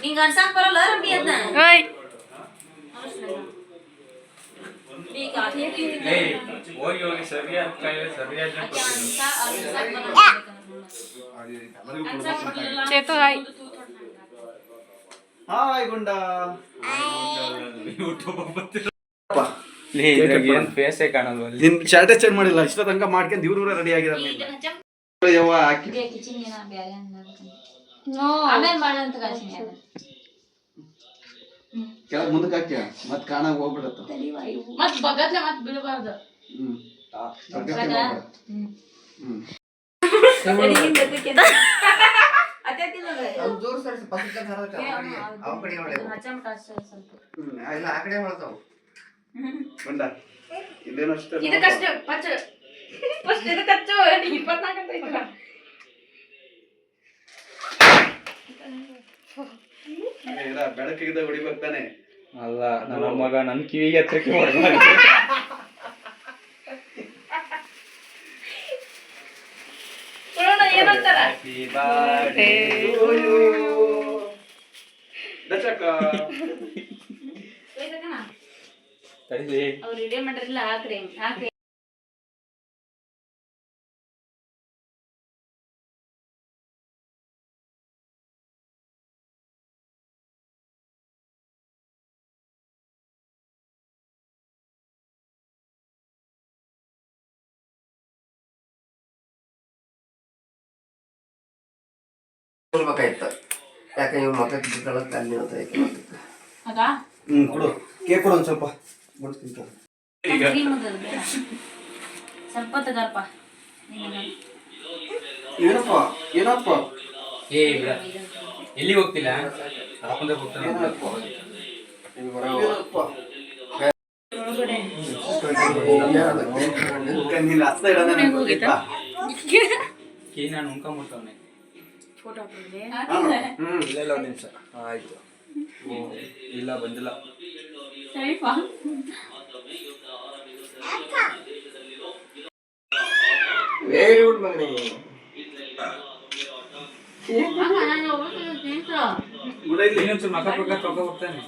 ನಿಂಗೆ ಅನ್ಸಕ್ ಬರಲ್ಲ ರಮ್ಮಿ ಅದನ್ನ ಹೋಗಿ ಹೋಗಿ ಸರಿಯಾದ ಸರಿಯಾದ ಚೇತು ಹಾಯ್ ಹಾಯ್ ಗುಂಡ ಫೇಸೇ ಕಾಣಲ್ವ ನಿನ್ ಚಾಟೆ ಚೇಂಜ್ ಮಾಡಿಲ್ಲ ಇಷ್ಟ ತನಕ ಮಾಡ್ಕೊಂಡು ಇವ್ರ ರೆಡಿ ಆಗಿದಾರೆ ಮುಂದಕ್ಕೆ ಹಾಕ್ಯ ಮತ್ ಕಾಣಾಗ ಹೋಗ್ಬಿಡತ್ತ ಮತ್ ಬಗತ್ಲೆ ಮತ್ ಬೀಳಬಾರ್ದು ಜೋರ್ ಸರಿಸಿ ಪಕ್ಕಕ್ಕೆ ಅವ ಕಡೆ ಇಲ್ಲ ಆ ಕಡೆ ಹೊಳ್ತಾವ ಬಂದ ಇದೇನು ಅಷ್ಟೇ ಇದಕ್ಕಷ್ಟೇ ಪಚ್ಚ ಫಸ್ಟ್ ಇದಕ್ಕಚ್ಚು 24 ಅಂತ ಐತಲ್ಲ ಬೆಳಕಿಗೆ ಹೊಡಿಬೇಕು ತಾನೆ ಅಲ್ಲ ನನ್ನ ಮಗ ನನ್ನ ಕಿವಿಗೆ ಹತ್ರಕ್ಕೆ ಹೊಡೆದ ಏನಂತಾರ ಅವ್ರು ವಿಡಿಯೋ ಮಾಡಿರಲಿಲ್ಲ ಹಾಕ್ರಿ ಹಾಕ್ರಿ ಕೊಡ್ಬೇಕಾಯ್ತು ಯಾಕೆ ಇವ್ ಮಕ್ಕ ಕಿತ್ಕೊಳ್ಳೋಕೆ ಅಲ್ಲಿ ಹೊತ್ತೈತೆ ಅದಾ ಕೊಡು ಕೇಕ್ ಕೊಡು ಒಂದು ಸ್ವಲ್ಪ ಸ್ವಲ್ಪ ತಗಪ್ಪ ಏನಪ್ಪ ಏನಪ್ಪ ಏ ಎಲ್ಲಿ ಹೋಗ್ತಿಲ್ಲ ಅಪ್ಪಂದ ಹೋಗ್ತಾನೆ ನೀನು ಹಸ್ತ ಇಡೋಣ ಕೇ ನಾನು ಉಣ್ಕೊಂಬಿಡ್ತವನೆ ಫೋಟೋ ಹಾಕಿದ್ರೆ ಇಲ್ಲ ಒಂದು ನಿಮಿಷ ಆಯ್ತು ಇಲ್ಲ ಬಂದಿಲ್ಲ ಸರಿಪಾ ವೆರಿ ಗುಡ್ ಮಗನೇ ಇನ್ನೊಂಚೂರು ಮಕ್ಕ ಪಕ್ಕ ತೊಗೊಂಡು ಹೋಗ್ತಾನೆ